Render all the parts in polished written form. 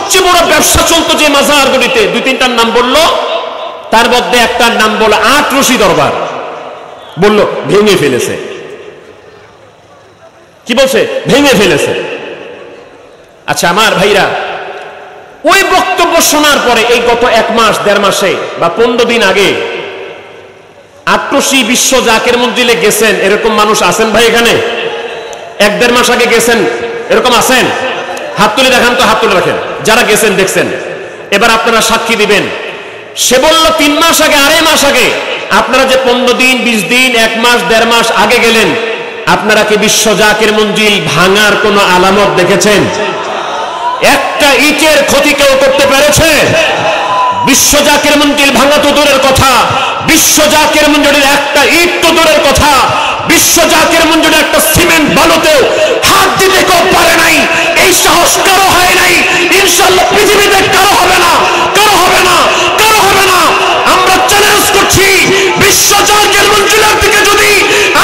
সবচেয়ে বড় ব্যবসা চলতো যে মাজারগুলিতে, দুই তিনটার নাম বললো, তার মধ্যে একটার নাম বললো আটরশি দরবার। বললো ভেঙে ফেলেছে। কি বলছে? ভেঙে ফেলেছে। আচ্ছা আমার ভাইরা, ওই বক্তব্য শোনার পরে এই গত 1 মাস 1.5 মাসে বা 15 দিন আগে আটরশি বিশ্ব জাকের মঞ্জিলে গেছেন এরকম মানুষ আছেন ভাই এখানে? 1-1.5 মাস আগে গেছেন এরকম আছেন? হাত তুলে দেখান তো, হাত তুলে রাখেন যারা গেছেন দেখছেন। এবার আপনারা সাক্ষী দিবেন। সে বলল 3 মাস আগে, 2.5 মাস আগে। আপনারা যে 15 দিন 20 দিন 1 মাস 1.5 মাস আগে গেলেন, আপনারা কি বিশ্ব জাকের মঞ্জিল ভাঙার কোন আলামত দেখেছেন? একটা ইটের ক্ষতি কেউ করতে পেরেছে? বিশ্ব জাকের মঞ্জিল ভাঙা তো দূরের কথা, বিশ্ব জাকের মঞ্জিলের একটা ইট তো দূরের কথা, বিশ্ব জাকের মঞ্জিলের একটা সিমেন্ট বালুতেও হাত দিতে কেউ পারে নাই। এই সাহস কারো হয় নাই, ইনশাআল্লাহ পৃথিবীতে কারো হবে না, কারো হবে না, কারো হবে না। আমরা চ্যালেঞ্জ করছি, বিশ্ব জাকের মঞ্জিলের দিকে যদি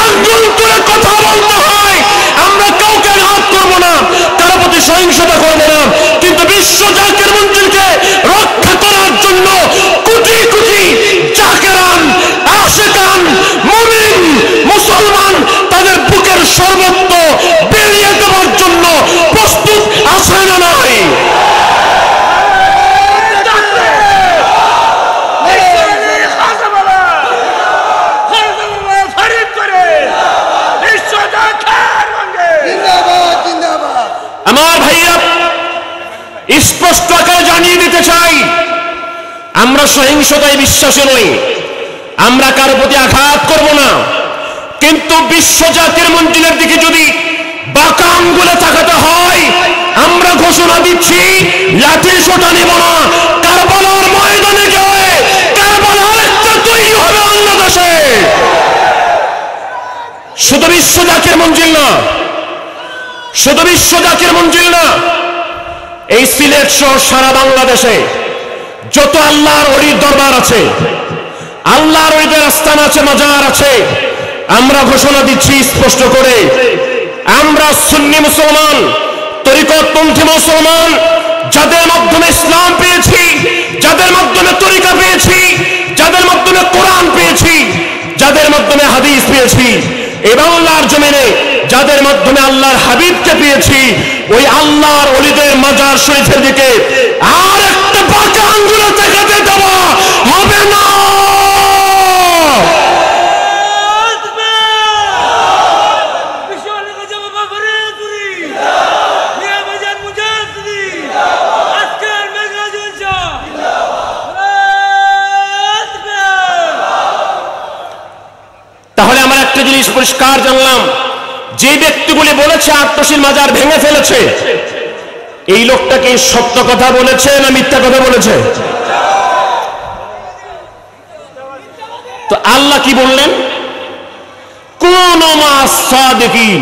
আঙ্গুল তুলে কথা বলতে হয়, আমরা কাউকে আঘাত করব না, কারো প্রতি সহিংসতা করব না, কিন্তু বিশ্ব জাকের মঞ্জিলকে রক্ষা করার জন্য কোটি কোটি জাকেরান, আশিকান, মুমিন, মুসলমান তাদের বুকের সর্বত্র বেরিয়ে দেওয়ার জন্য প্রস্তুত আছে না নাই? আমার ভাইয়া স্পষ্ট আকারে জানিয়ে দিতে চাই, আমরা সহিংসতায় বিশ্বাসী নই, আমরা কারো প্রতি আঘাত করব না, কিন্তু বিশ্ব জাকের মঞ্জিলের দিকে যদি বাঁকা আঙ্গুলে তাকাতে হয়, আমরা ঘোষণা দিচ্ছি লাঠি সোটা নেব না। কারবালার ময়দানে গিয়ে কারবালার একটা তৈরি হবে বাংলাদেশে। শুধু বিশ্ব জাকের মঞ্জিল না, শুধু বিশ্ব জাকের মঞ্জিল না, এই সিলেট সহ সারা বাংলাদেশে যত আল্লাহর ওলির দরবার আছে, আল্লাহর ওলিদের আস্থান আছে, মাজার আছে, আমরা ঘোষণা দিচ্ছি স্পষ্ট করে, আমরা সুন্নি মুসলমান, তরিকতপন্থী মুসলমান, যাদের মাধ্যমে ইসলাম পেয়েছি, যাদের মাধ্যমে তরিকা পেয়েছি, যাদের মাধ্যমে কোরআন পেয়েছি, যাদের মাধ্যমে হাদিস পেয়েছি, এই বাংলার জমিনে যাদের মাধ্যমে আল্লাহর হাবিবকে পেয়েছি, ওই আল্লাহর ওলিদের মাজার শরীফের দিকে আর একটা বাঁকা আঙ্গুলে দেখাতে দেওয়া হবে না। তাহলে আমরা একটা জিনিস পরিষ্কার জানলাম, যে ব্যক্তিগুলি বলেছে আটরশির মাজার ভেঙে ফেলেছে, এই লোকটাকে সত্য কথা বলেছে না মিথ্যা কথা বলেছে? তো আল্লাহ কি বললেন? কুনু মা'আস সাদিকিন,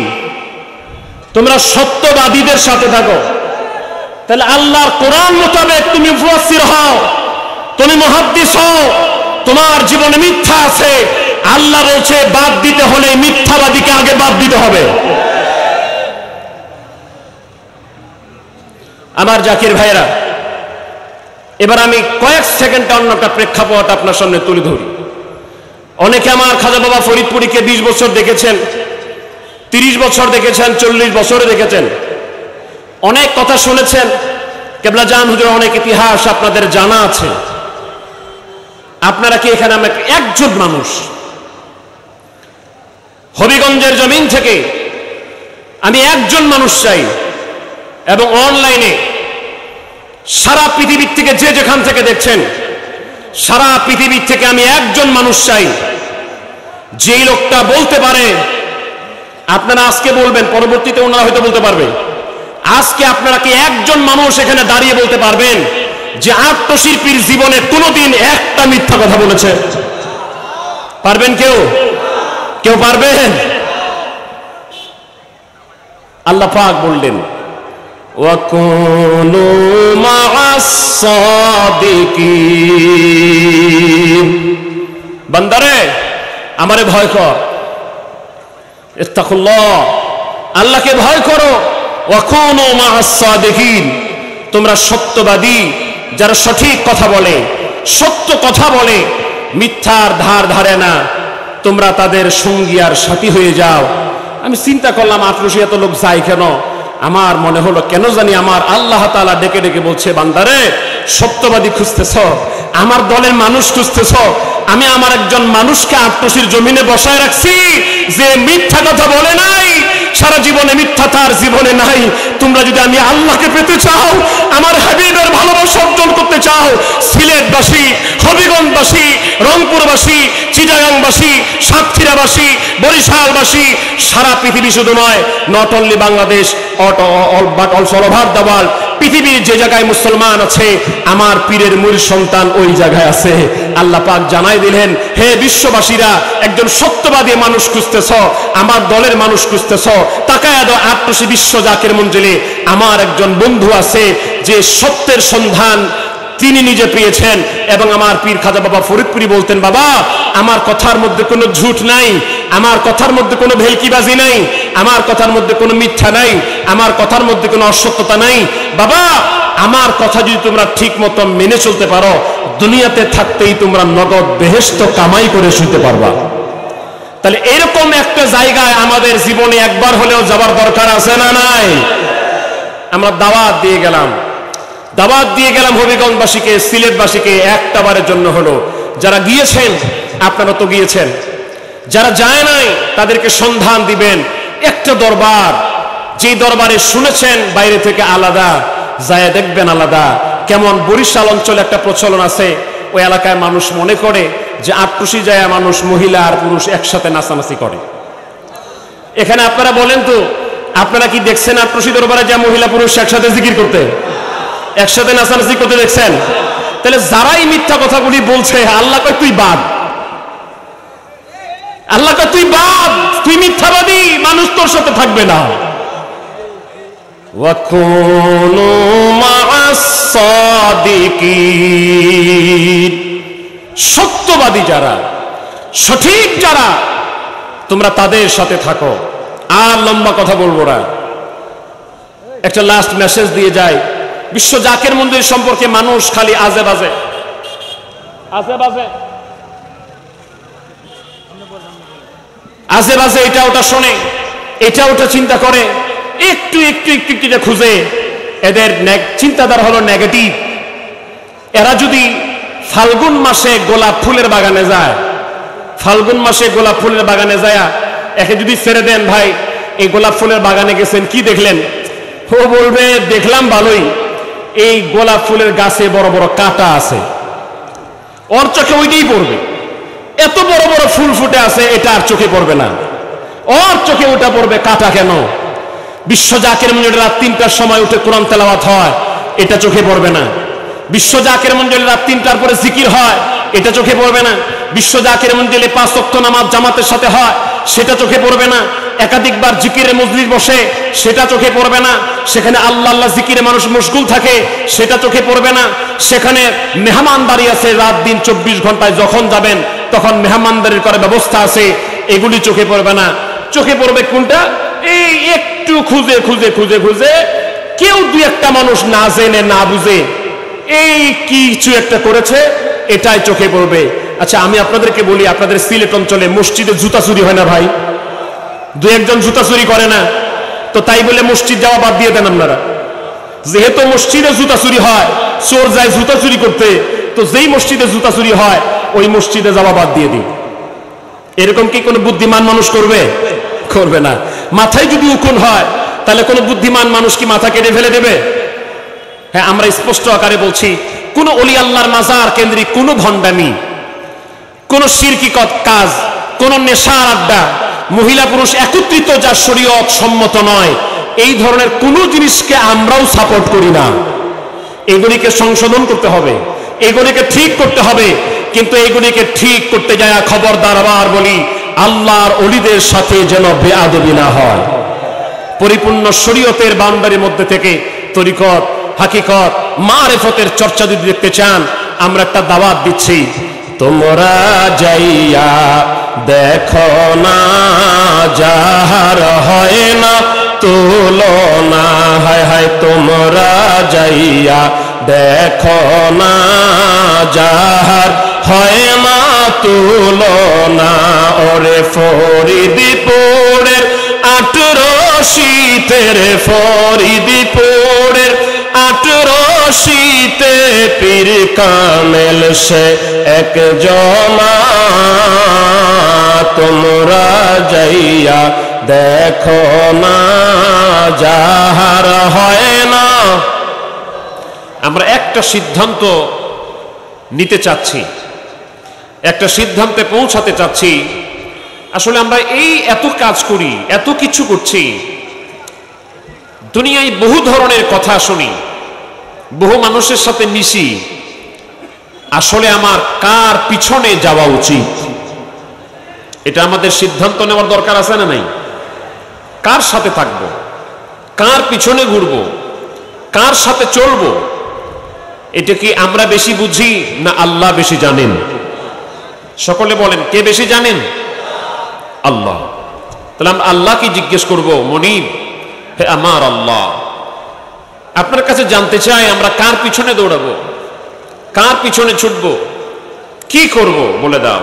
তোমরা সত্যবাদীদের সাথে থাকো। তাহলে আল্লাহর কোরআন মোতাবেক তুমি মুফাসসির হও, তুমি মুহাদ্দিস হও, তোমার জীবনে মিথ্যা আছে, আল্লাহ বলছে বাদ দিতে হলে মিথ্যাবাদীকে আগে বাদ দিতে হবে। আমার জাকির ভাইরা, এবার আমি কয়েক সেকেন্ডে অন্য একটা প্রেক্ষাপট আপনার সামনে তুলে ধরি। অনেকে আমার খাজা বাবা ফরিদপুরীকে 20 বছর দেখেছেন, 30 বছর দেখেছেন, 40 বছরে দেখেছেন, অনেক কথা শুনেছেন। কেবলা জান হুজুর অনেক ইতিহাস আপনাদের জানা আছে। আপনারা কি এখানে আমাকে একজন মানুষ হবিগঞ্জের জমিন থেকে আমি একজন মানুষ চাই, এবং অনলাইনে সারা পৃথিবীর থেকে যে যেখান থেকে দেখছেন, সারা পৃথিবীর থেকে আমি একজন মানুষ চাই, যেই লোকটা বলতে পারে, আপনারা আজকে বলবেন, পরবর্তীতে ওনারা হয়তো বলতে পারবে, আজকে আপনারা কি একজন মানুষ এখানে দাঁড়িয়ে বলতে পারবেন যে আটরশির পীর জীবনে কোনোদিন একটা মিথ্যা কথা বলেছে? পারবেন কেউ? কেউ পারবেন? আল্লাহ পাক বললেন ওয়াকুনু মা'আস সাদিকিন, বান্দারে আমারে ভয় কর, ইত্তাকুল্লাহ, আল্লাহকে ভয় করো, ওয়াকুনু মা'আস সাদিকিন, তোমরা সত্যবাদী, যারা সঠিক কথা বলে, সত্য কথা বলে, মিথ্যার ধার ধারে না, তোমরা তাদের সঙ্গী আর সাথী হয়ে যাও। আমি চিন্তা করলাম আটরশি এত লোক যায় কেন? আমার মনে হলো কেন জানি আমার আল্লাহ তাআলা ডেকে ডেকে বলছে, বান্দারে সত্যবাদী খুঁজতেছ, আমার দলের মানুষ খুঁজতেছ, আমি আমার একজন মানুষকে আটরশির জমিনে বসায় রাখছি যে মিথ্যা কথা বলে নাই, সারা জীবনে মিথ্যা তার জীবনে নাই। তোমরা যদি আমি আল্লাহকে পেতে চাও, আমার হাবিবের ভালোবাসা অর্জন করতে চাও, সিলেটবাসী, হবিগঞ্জবাসী, রংপুরবাসী, চিটাগাংবাসী, সাতক্ষীরাবাসী, বরিশালবাসী, সারা পৃথিবী শুধু নয়, not only Bangladesh but also all over the world, পৃথিবীর যে জায়গায় মুসলমান আছে আমার পীরের মূল সন্তান ওই জায়গায় আছে। আল্লাহ পাক জানাই দিলেন, হে বিশ্ববাসীরা, একজন সত্যবাদী মানুষ খুঁজতেছ, আমার দলের মানুষ খুঁজতেছ, তাকায়া দাও আটরশি বিশ্ব জাকের মঞ্জিলে আমার একজন বন্ধু আছে যে সত্যের সন্ধান তিনি নিজে পেয়েছেন। এবং আমার পীর খাজা বাবা ফরিদপুরি বলতেন, বাবা আমার কথার মধ্যে কোনো ঝুট নাই, আমার কথার মধ্যে কোনো ভেলকিবাজি নাই, আমার কথার মধ্যে কোনো মিথ্যা নাই, আমার কথার মধ্যে কোনো অসত্যতা নাই। বাবা আমার কথা যদি তোমরা ঠিক মতো মেনে চলতে পারো, দুনিয়াতে থাকতেই তোমরা নগদ বেহেশত কামাই করে শুতে পারবা। তাহলে এরকম একটা জায়গায় আমাদের জীবনে একবার হলেও যাবার দরকার আছে না নাই? আমরা দাওয়াত দিয়ে গেলাম হবিগঞ্জবাসীকে, সিলেটবাসীকে, একটা বারের জন্য হলো। যারা গিয়েছেন আপনারা তো গিয়েছেন, যারা যায় নাই তাদেরকে সন্ধান দিবেন। একটা দরবার, যে দরবারে শুনেছেন বাইরে থেকে আলাদা, যায় দেখবেন আলাদা। কেমন বরিশাল অঞ্চলে একটা প্রচলন আছে, ওই এলাকায় মানুষ মনে করে যে আটরশি যায় মানুষ মহিলা আর পুরুষ একসাথে নাচানাচি করে। এখানে আপনারা বলেন তো, আপনারা কি দেখছেন আটরশি দরবারে যা মহিলা পুরুষ একসাথে জিকির করতে, একসাথে নাচানাচি করতে দেখছেন? তাহলে যারাই মিথ্যা কথাগুলি বলছে, আল্লাহ কয় তুই বাদ, আল্লাহ কয় তুই বাদ, তুই মিথ্যাবাদী, মানুষ তোর সাথে থাকবে না। ওয়াকুনু মা'আস সাদিকিন, সত্যবাদী যারা, সঠিক যারা, তোমরা তাদের সাথে থাকো। আর লম্বা কথা বলবো না, একটা লাস্ট মেসেজ দিয়ে যায়। বিশ্ব জাকের মন্দির সম্পর্কে মানুষ খালি আজে বাজে এটা ওটা শোনে, এটা ওটা চিন্তা করে, একটু একটু একটু একটু খুঁজে। এদের চিন্তাধারা হলো নেগেটিভ। এরা যদি ফাল্গুন মাসে গোলাপ ফুলের বাগানে যায়, ফাল্গুন মাসে গোলাপ ফুলের বাগানে যায়, একে যদি ছেড়ে দেন, ভাই এই গোলাপ ফুলের বাগানে গেছেন, কি দেখলেন? ও বলবে দেখলাম ভালোই, এই গোলাপ ফুলের গাছে বড় বড় কাঁটা আছে। ওর চোখে ওইটাই পড়বে, এত বড় বড় ফুল ফুটে আছে, এটা আর চোখে পড়বে না, ওর চোখে ওটা পড়বে কাঁটা কেন। বিশ্ব জাকের মঞ্জিলে রাত ৩টার সময় উঠে কোরআন তেলাওয়াত হয়, এটা চোখে পড়বে না। বিশ্ব জাকের মঞ্জিলে রাত ৩টার পরে জিকির হয়, এটা চোখে পড়বে না। বিশ্ব জাকের মঞ্জিলে ৫ ওয়াক্ত নামাজ জামাতের সাথে হয়, সেটা চোখে পড়বে না। একাধিকবার জিকিরে মজলিস বসে, সেটা চোখে পড়বে না। সেখানে আল্লাহ আল্লাহ জিকিরে মানুষ মশগুল থাকে, সেটা চোখে পড়বে না। সেখানে মেহমানদারি আছে, রাত দিন ২৪ ঘন্টায় যখন যাবেন তখন মেহমানদারির করার ব্যবস্থা আছে, এগুলি চোখে পড়বে না। চোখে পড়বে কোনটা? এই একটু খুঁজে খুঁজে খুঁজে খুঁজে কেউ দুই একটা মানুষ না জেনে না বুঝে এই কিছু একটা করেছে, এটাই চোখে পড়বে। আচ্ছা আমি আপনাদেরকে বলি, আপনাদের সিলেট অঞ্চলে মসজিদে জুতা চুরি হয় না ভাই? দুই একজন জুতা চুরি করে না? তো তাই বলে মসজিদ যাওয়া বাদ দিয়ে দেন আপনারা? যেহেতু মসজিদে জুতা চুরি হয়, চোর যায় জুতা চুরি করতে, তো যেই মসজিদে জুতা চুরি হয় ওই মসজিদে যাওয়া বাদ দিয়ে দিই। এরকম কি কোনো বুদ্ধিমান মানুষ করবে? করবে না। মাথায় যদি উকুন হয় তাহলে কোনো বুদ্ধিমান মানুষ কি মাথা কেটে ফেলে দেবে? হ্যাঁ, আমরা স্পষ্ট আকারে বলছি, কোন ওলি আল্লাহর মাজার কেন্দ্রিক কোন ভণ্ডামি, কোন শিরকি কাজ, কোন নেশার আড্ডা, মহিলা পুরুষ একত্রিত যা শরীয়ত সম্মত নয়, এই ধরনের কোন জিনিসকে আমরাও সাপোর্ট করি না। এগুলিকে সংশোধন করতে হবে, এগুলিকে ঠিক করতে হবে। কিন্তু এগুলিকে ঠিক করতে যায় খবরদার আবার বলি, আল্লাহর ওলিদের সাথে যেন বেয়াদবি না হয়। পরিপূর্ণ শরীয়তের বাউন্ডারির মধ্যে থেকে তরিকত, হাকিকত, মারিফতের চর্চা যদি দেখতে চান, আমরা একটা দাওয়াত দিচ্ছি, তোমরা যাইয়া দেখো না, যাহার হয় না তুলনা, হায় হায় তোমরা যাইয়া দেখো না, যাহার হয় না তুলনা। ওরে ফরিদপুরের 18 ফরিদপুরের 18 পীর কামেল সে এক জমা, তোমরা যাইয়া দেখো না, যাহার হয় না। আমরা একটা সিদ্ধান্ত নিতে চাচ্ছি, একটা সিদ্ধান্তে পৌঁছাতে চাচ্ছি। আসলে আমরা এই এত কাজ করি, এত কিছু করছি, দুনিয়ায় বহু ধরনের কথা শুনি, বহু মানুষের সাথে মিশি। আসলে আমার কার পিছনে যাওয়া উচিত, এটা আমাদের সিদ্ধান্ত নেওয়ার দরকার আছে না নাই? কার সাথে থাকবো, কার পিছনে ঘুরবো, কার সাথে চলবো, এটা কি আমরা বেশি বুঝি না আল্লাহ বেশি জানেন? সকলে বলেন, কে বেশি জানেন? আল্লাহ। তাহলে আমরা আল্লাহকে জিজ্ঞেস করব, মনিব হে আমার আল্লাহ, আপনার কাছে জানতে চাই আমরা কার পিছনে দৌড়াবো, কার পিছনে ছুটবো, কি করব বলে দাও।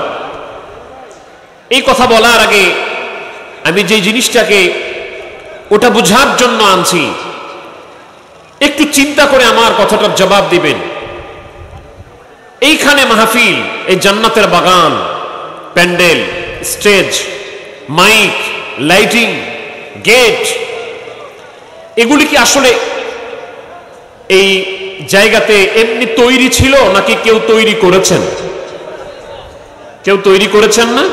এই কথা বলার আগে আমি যে জিনিসটাকে ওটা বুঝার জন্য আনছি, একটু চিন্তা করে আমার কথাটার জবাব দিবেন। এইখানে মাহফিল, এই জান্নাতের বাগান, pandal, stage, mic, lighting, gate, এগুলি কি আসলে এই জায়গাতে এমনি তৈরি ছিল নাকি কেউ তৈরি করেছেন? কেউ তৈরি করেছেন না?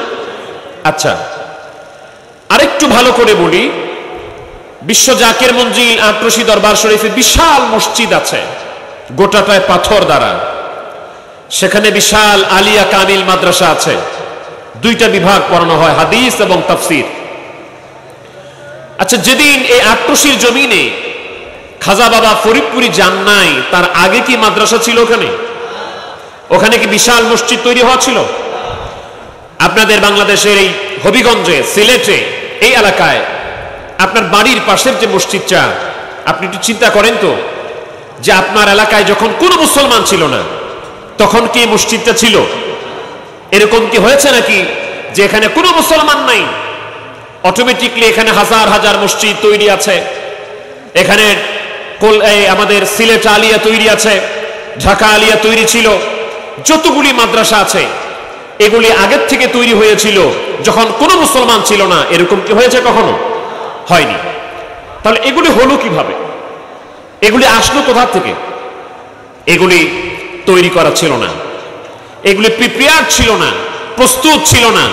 আচ্ছা, আরেকটু ভালো করে বলি, বিশ্ব জাকের মঞ্জিল ৮৮ দরবার শরীফে বিশাল মসজিদ আছে, গোটাটায় পাথর দ্বারা। সেখানে বিশাল আলিয়া কামিল মাদ্রাসা আছে, 2টা বিভাগ পড়ানো হয়, হাদিস এবং তাফসীর। আচ্ছা, যেদিন এই ৮৮ জমিনে খাজা বাবা ফরিদপুরি যান নাই, তার আগে কি মাদ্রাসা ছিল ওখানে? ওখানে কি বিশাল মসজিদ তৈরি হওয়া ছিল? আপনাদের বাংলাদেশের এই হবিগঞ্জে, সিলেটে, এই এলাকায় আপনার বাড়ির পাশের যে মসজিদটা, আপনি একটু চিন্তা করেন তো, যে আপনার এলাকায় যখন কোনো মুসলমান ছিল না, তখন কি মসজিদটা ছিল? এরকম কি হয়েছে নাকি যে এখানে কোনো মুসলমান নাই, অটোমেটিকলি এখানে হাজার হাজার মসজিদ তৈরি আছে? এখানে আমাদের সিলেট আলিয়া তৈরি আছে, ঢাকা আলিয়া তৈরি ছিল, যতগুলি মাদ্রাসা আছে এগুলি আগের থেকে তৈরি হয়েছিল যখন কোনো মুসলমান ছিল না। এরকম কি হয়েছে কখনো? হয়নি। তাহলে এগুলি হলো কিভাবে? এগুলি আসলো কোথা থেকে? এগুলি তৈরি করা ছিল না, এগুলি প্রিপেয়ার ছিল না, প্রস্তুত ছিল না।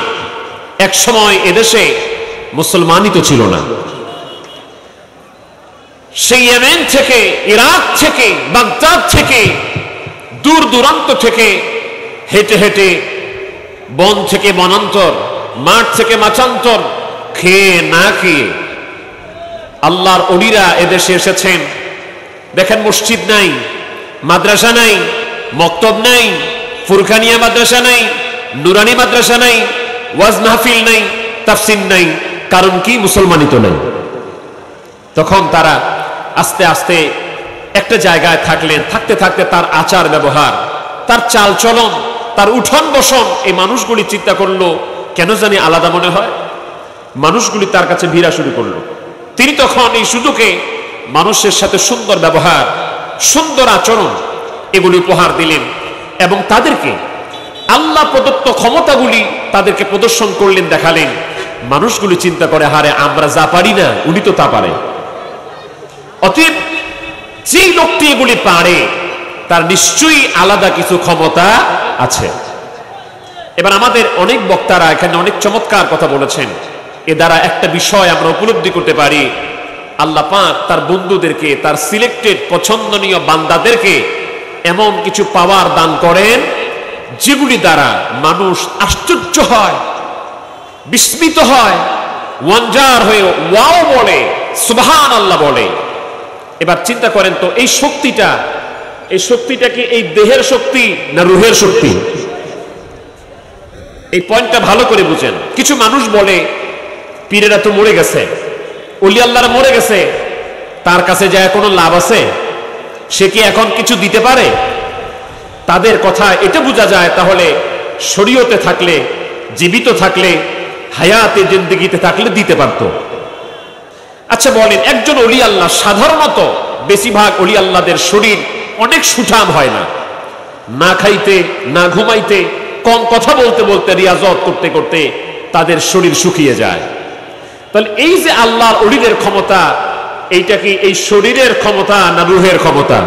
এক সময় এদেশে মুসলমানই তো ছিল না। সেই ইয়েমেন থেকে, ইরাক থেকে, বাগদাদ থেকে, দূর দূরান্ত থেকে হেঁটে হেঁটে, বন থেকে বনান্তর, মাঠ থেকে মাচান্তর, খেয়ে না খেয়ে আল্লাহর ওলিরা এদেশে এসেছেন। দেখেন, মসজিদ নাই, মাদ্রাসা নাই, মক্তব নাই, ফুরকানিয়া মাদ্রাসা নাই, নুরানি মাদ্রাসা নাই, ওয়াজ মাহফিল নাই, তাফসীর নাই। কারণ কি? মুসলমানই তো নাই। তখন তারা আস্তে আস্তে একটা জায়গায় থাকলেন, থাকতে থাকতে তার আচার ব্যবহার, তার চাল চলন, তার উঠন বসন, এই মানুষগুলি চিন্তা করলো কেন জানি আলাদা মনে হয়। মানুষগুলি তার কাছে ভিড়া শুরু করলো। তিনি তখন এই সুযোগে মানুষের সাথে সুন্দর ব্যবহার, সুন্দর আচরণ এগুলি উপহার দিলেন এবং তাদেরকে আল্লাহ প্রদত্ত ক্ষমতাগুলি তাদেরকে প্রদর্শন করলেন, দেখালেন। মানুষগুলি চিন্তা করে, হারে আমরা যা পারি না উনি তো তা পারে। অতএব যেই লোকটি এগুলি পারে তার নিশ্চয়ই আলাদা কিছু ক্ষমতা আছে। এবার আমাদের অনেক বক্তারা এখানে অনেক চমৎকার কথা বলেছেন। এ দ্বারা একটা বিষয় আমরা উপলব্ধি করতে পারি, আল্লাহ পাক তার বন্ধুদেরকে, তার সিলেক্টেড পছন্দনীয় বান্দাদেরকে এমন কিছু পাওয়ার দান করেন যেগুলি দ্বারা মানুষ আশ্চর্য হয়, বিস্মিত হয়, ওয়ান্ডার হয়ে ওয়াও বলে, সুবহানাল্লাহ বলে। এবার চিন্তা করেন তো, এই শক্তিটা কি এই দেহের শক্তি না রুহের শক্তি? এই পয়েন্টটা ভালো করে বুঝেন। কিছু মানুষ বলে পীরেরা তো মরে গেছে, ওলি আল্লাহরা মরে গেছে, তার কাছে যায় কোনো লাভ আছে? সে কি এখন কিছু দিতে পারে? তাদের কথা এটা বোঝা যায় তাহলে শরীয়তে থাকলে, জীবিত থাকলে, হায়াতে জিন্দেগিতে থাকলে দিতে পারত। আচ্ছা বলেন, একজন ওলি আল্লাহ, সাধারণত বেশিরভাগ ওলি আল্লাহদের শরীর অনেক সুঠাম হয় না, না খাইতে না ঘুমাইতে, কম কথা বলতে বলতে, রিয়াজত করতে করতে তাদের শরীর শুকিয়ে যায়। তাহলে এই যে আল্লাহর ওলিদের ক্ষমতা, এইটা কি এই শরীরের ক্ষমতা না রুহের ক্ষমতা?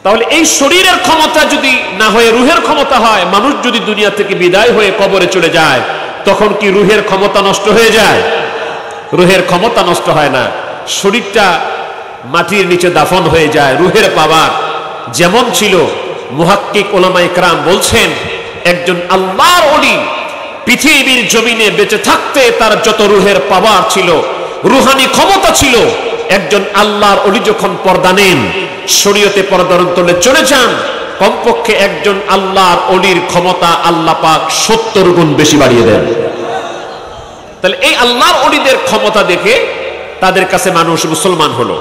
তাহলে এই শরীরের ক্ষমতা যদি না হয়ে রুহের ক্ষমতা হয়, মানুষ যদি দুনিয়া থেকে বিদায় হয়ে কবরে চলে যায়, তখন কি রুহের ক্ষমতা নষ্ট হয়ে যায়? রুহের ক্ষমতা নষ্ট হয় না, শরীরটা মাটির নিচে দাফন হয়ে যায়। রুহের পাওয়ার যেমন ছিল, মুহাক্কিক উলামা ইকরাম বলছেন, একজন আল্লাহর ওলি পৃথিবীর জমিনে বেঁচে থাকতে তার যত রুহের পাওয়ার ছিল, রুহানি ক্ষমতা ছিল, একজন আল্লাহর ওলি যখন পর্দা নেন, শরীয়তে পর্দার অন্তরে চলে যান, কমপক্ষে একজন আল্লাহর ওলির ক্ষমতা আল্লাহ পাক 70 গুণ বেশি বাড়িয়ে দেন। তাহলে এই আল্লাহর ওলিদের ক্ষমতা দেখে তাদের কাছে মানুষ মুসলমান হলো।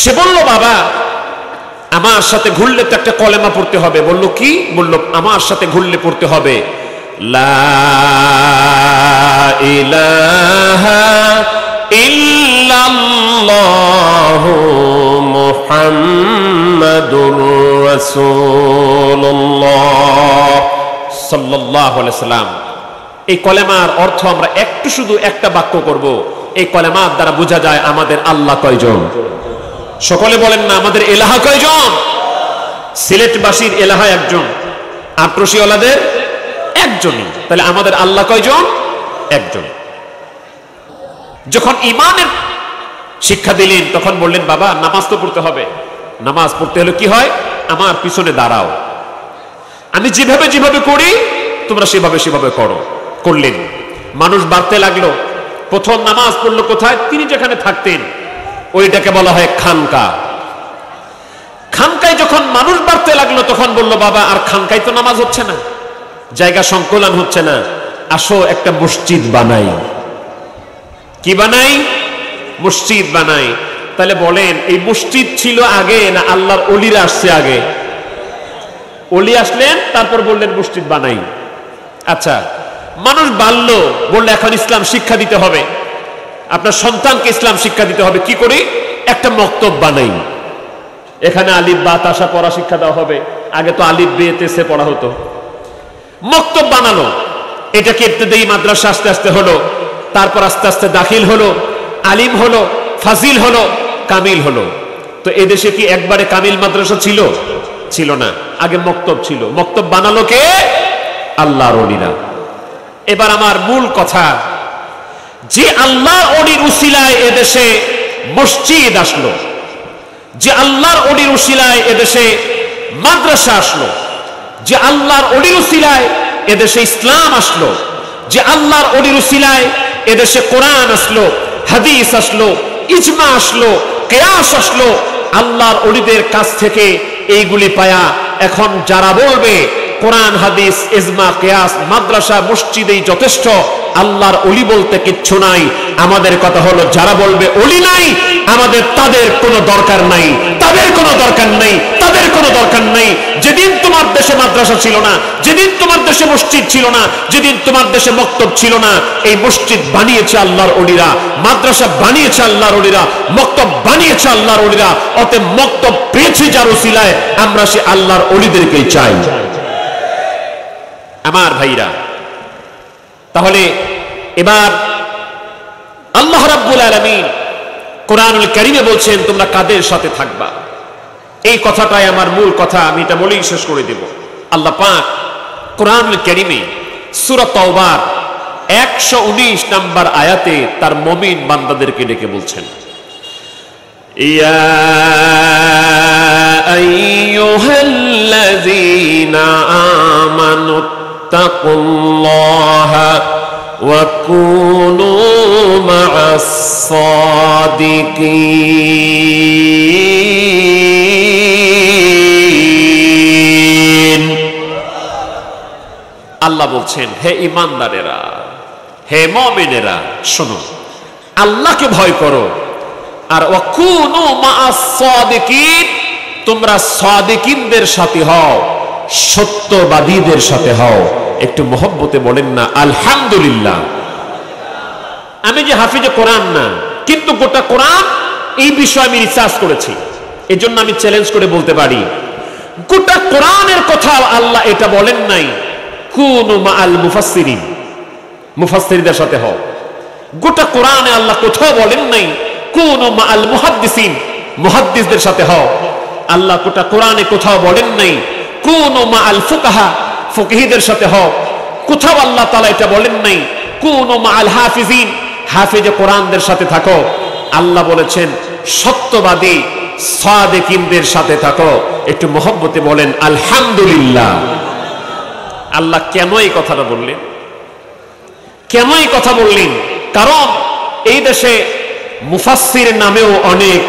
সে বলল, বাবা আমার সাথে ঘুরলে তো একটা কলেমা পড়তে হবে। বলল কি? বলল আমার সাথে ঘুরলে পড়তে হবে লা ইলাহা ইল্লাল্লাহু মুহাম্মাদুর রাসূলুল্লাহ সাল্লাল্লাহু আলাইহি সাল্লাম। এই কলেমার অর্থ আমরা একটু শুধু একটা বাক্য করব। এই কলেমার দ্বারা বোঝা যায় আমাদের আল্লাহ কয়জন। সকলে বলেন না, আমাদের এলাহা কয়জন? সিলেটবাসীর এলাহা একজন, আটরশিওয়ালাদের একজনই। তাহলে আমাদের আল্লাহ কয়জন? একজন। যখন ঈমানের শিক্ষা দিলেন, তখন বললেন, বাবা নামাজ তো পড়তে হবে। নামাজ পড়তে হলে কি হয়? আমার পিছনে দাঁড়াও, আমি যেভাবে যেভাবে করি তোমরা সেভাবে সেভাবে করো। করলেন, মানুষ বাড়তে লাগলো। প্রথম নামাজ পড়লো কোথায়? তিনি যেখানে থাকতেন, ওইটাকে বলা হয় খানকা। খানকায় যখন মানুষ বাড়তে লাগলো, তখন বলল, বাবা আর খানকায় তো নামাজ হচ্ছে না, জায়গা সংকুলান হচ্ছে না, আসো একটা মসজিদ বানাই। কি বানাই? মসজিদ বানাই। তাহলে বলেন, এই মসজিদ ছিল আগে না আল্লাহর ওলিরা আসছে আগে? ওলি আসলেন, তারপর বললেন মসজিদ বানাই। আচ্ছা, মানুষ বাড়লো, বললো এখন ইসলাম শিক্ষা দিতে হবে, আপনার সন্তানকে ইসলাম শিক্ষা দিতে হবে। কি করি? একটা মক্তব বানাই, এখানে আলিফ বা তাসা পড়া শিক্ষা দেওয়া হবে। আগে তো আলিফ বে তে সে পড়া হতো। মক্তব বানালো, এটাকে ইবতিদায়ী মাদ্রাসা আস্তে আস্তে হলো, তারপর আস্তে আস্তে দাখিল হলো, আলিম হলো, ফাজিল হলো, কামিল হলো। তো এদেশে কি একবারে কামিল মাদ্রাসা ছিল? ছিল না, আগে মক্তব ছিল। মক্তব বানালো কে? আল্লাহর ওলিরা। এবার আমার মূল কথা, যে আল্লাহর ওলির উসিলায় এদেশে মসজিদ আসলো, যে আল্লাহর ওলির উসিলায় এদেশে মাদ্রাসা আসলো, যে আল্লাহর ওলির উসিলায় এদেশে ইসলাম আসলো, যে আল্লাহর ওলির উসিলায় এদেশে কোরআন আসলো, হাদিস আসলো, ইজমা আসলো, কিয়াস আসলো, আল্লাহর ওলিদের কাছ থেকে এইগুলি পায়া এখন যারা বলবে কোরআন হাদিস ইজমা কিয়াস মাদ্রাসা মসজিদেই যথেষ্ট, আল্লাহর ওলি বলতে কিচ্ছু নাই, আমাদের কথা হলো যারা বলবে ওলি নাই, আমাদের তাদের কোনো দরকার নাই, তাদের কোনো দরকার নাই, তাদের কোনো দরকার নাই। যেদিন তোমার দেশে মাদ্রাসা ছিল না, যেদিন তোমার দেশে মসজিদ ছিল না, যেদিন তোমার দেশে মক্তব ছিল না, এই মসজিদ বানিয়েছে আল্লাহর ওলিরা, মাদ্রাসা বানিয়েছে আল্লাহর ওলিরা, মক্তব বানিয়েছে আল্লাহর ওলিরা। অতএব মক্তব পেয়েছে যার উসিলায়, আমরা সে আল্লাহর ওলিদেরকেই চাই। আমার ভাইরা, তাহলে এবার আল্লাহ রাব্বুল আলামিন কোরআনুল কারীমে বলছেন তোমরা কাদের সাথে থাকবা। এই কথাটাই আমার মূল কথা, আমি এটা বলেই শেষ করে দেব। আল্লাহ পাক কোরআনুল কারীমে সূরা তাওবার 119 নম্বর আয়াতে তার মুমিন বান্দাদেরকে ডেকে বলছেন, ইয়া আইয়ুহাল্লাযীনা আমানু তাকুল্লাহা ওয়া কুনু মা'আস সাদিকিন। আল্লাহ বলছেন, হে ঈমানদারেরা, হে মুমিনেরা শোনো, আল্লাহকে ভয় করো, আর ওয়াকুনু মা'আস সাদিকিন, তোমরা সাদিকিনদের সাথে হও, সত্যবাদীদের সাথে হও। একটু মহব্বতে বলেন না আলহামদুলিল্লাহ। আমি যে হাফিজে কোরআন না, কিন্তু গোটা কোরআন এই বিষয়ে আমি রিসার্চ করেছি, এজন্য আমি চ্যালেঞ্জ করে বলতে পারি গোটা কোরআনের কথা আল্লাহ এটা বলেন নাই কুনু মা'আল মুফাসসিরিন, মুফাসসিরদের সাথে হও। গোটা কোরআনে আল্লাহ কোথাও বলেন নাই কুনু মা'আল মুহাদ্দিসিন, মুহাদ্দিসদের সাথে হও। আল্লাহ গোটা কোরআনে কোথাও বলেন নাই কুনু মা'আল ফুকাহা, ফকিহদের সাথে হও। কোথাও আল্লাহ তাআলা এটা বলেন নাই কুনু মা'আল হাফিজিন, হাফিজে কোরআনদের সাথে থাকো। আল্লাহ বলেছেন সত্যবাদী সাদিকিনদের সাথে থাকো। একটু মহব্বতে বলেন আলহামদুলিল্লাহ। আল্লাহ কেন এই কথাটা বললেন? কেন এই কথা বললেন? কারণ এই দেশে মুফাসসির নামেও অনেক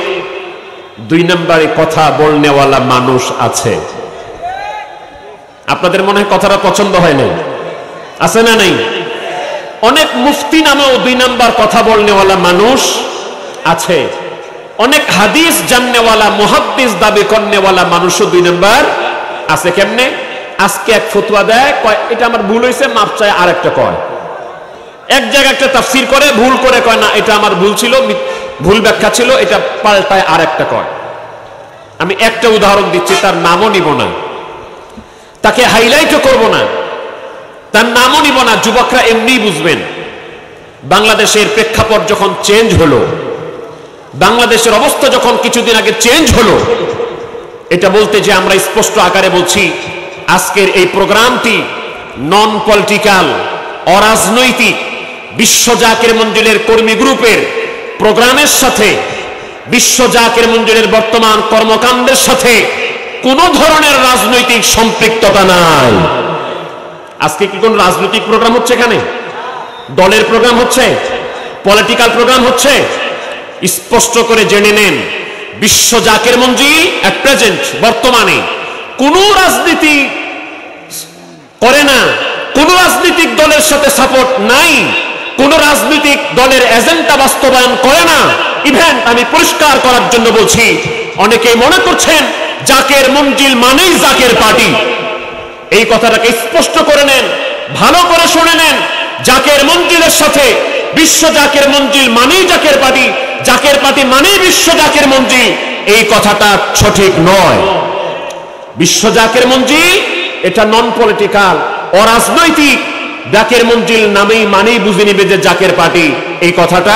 দুই নম্বরে কথা বলনেওয়ালা মানুষ আছে। আপনাদের মনে হয় কথাটা পছন্দ হয় নাই? আছে না নাই? অনেক মুফতি নামেও দুই নাম্বার কথা বলনেওয়ালা মানুষ আছে। অনেক হাদিস জাননেওয়ালা, মুহাদ্দিস দাবি করনেওয়ালা মানুষও দুই নাম্বার আছে। কেমনে? আজকে এক ফতোয়া দেয়, কয় এটা আমার ভুল হয়েছে, মাপ চায়, আরেকটা কয়। এক জায়গায় একটা তাফসীর করে ভুল করে কয় না এটা আমার ভুল ছিল, ভুল ব্যাখ্যা ছিল, এটা পাল্টায় আরেকটা কয়। আমি একটা উদাহরণ দিচ্ছি, তার নামও নিব না, তাকে হাইলাইটও করব না, তার নামও নিব না, যুবকরা এমনি বুঝবেন। বাংলাদেশের প্রেক্ষাপট যখন চেঞ্জ হলো, বাংলাদেশের অবস্থা যখন কিছুদিন আগে চেঞ্জ হলো, এটা বলতে যে আমরা স্পষ্ট আকারে বলছি আজকের এই প্রোগ্রামটি নন পলিটিক্যাল, অরাজনৈতিক, বিশ্ব জাকির মঞ্জিলের কর্মী গ্রুপের প্রোগ্রামের সাথে, বিশ্ব জাকির মঞ্জিলের বর্তমান কর্মকাণ্ডের সাথে কোনো ধরনের রাজনৈতিক সম্পৃক্ততা নাই। আজকে কি কোন রাজনৈতিক প্রোগ্রাম হচ্ছে? এখানে দলের প্রোগ্রাম হচ্ছে? পলিটিক্যাল প্রোগ্রাম হচ্ছে? স্পষ্ট করে জেনে নেন, বিশ্ব জাকির মঞ্জিল এট প্রেজেন্ট, বর্তমানে কোনো রাজনীতি করে না, কোন রাজনৈতিক দলের সাথে সাপোর্ট নাই, কোন রাজনৈতিক দলের এজেন্ডা বাস্তবায়ন করে না। ইভেন আমি পরিষ্কার করার জন্য বলছি, অনেকেই মনে করছেন জাকের মঞ্জিল মানেই জাকের পার্টি। এই কথাটাকে স্পষ্ট করে নেন, ভালো করে শুনে নেন। জাকের মঞ্জিলের সাথে বিশ্ব জাকের মঞ্জিল মানেই জাকের পার্টি, জাকের পার্টি মানেই বিশ্ব জাকের মঞ্জিল, এই কথাটা সঠিক নয়। বিশ্ব জাকের মঞ্জিল এটা নন পলিটিক্যাল, অরাজনৈতিক। জাকের মঞ্জিল নামেই মানেই বুঝে নিবে যে জাকের পার্টি, এই কথাটা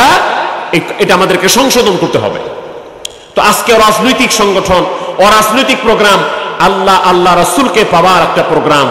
এটা আমাদেরকে সংশোধন করতে হবে। তো আজকে রাজনৈতিক সংগঠন, অরাজনৈতিক প্রোগ্রাম, আল্লাহ রাসূলকে পাওয়ার একটা প্রোগ্রাম,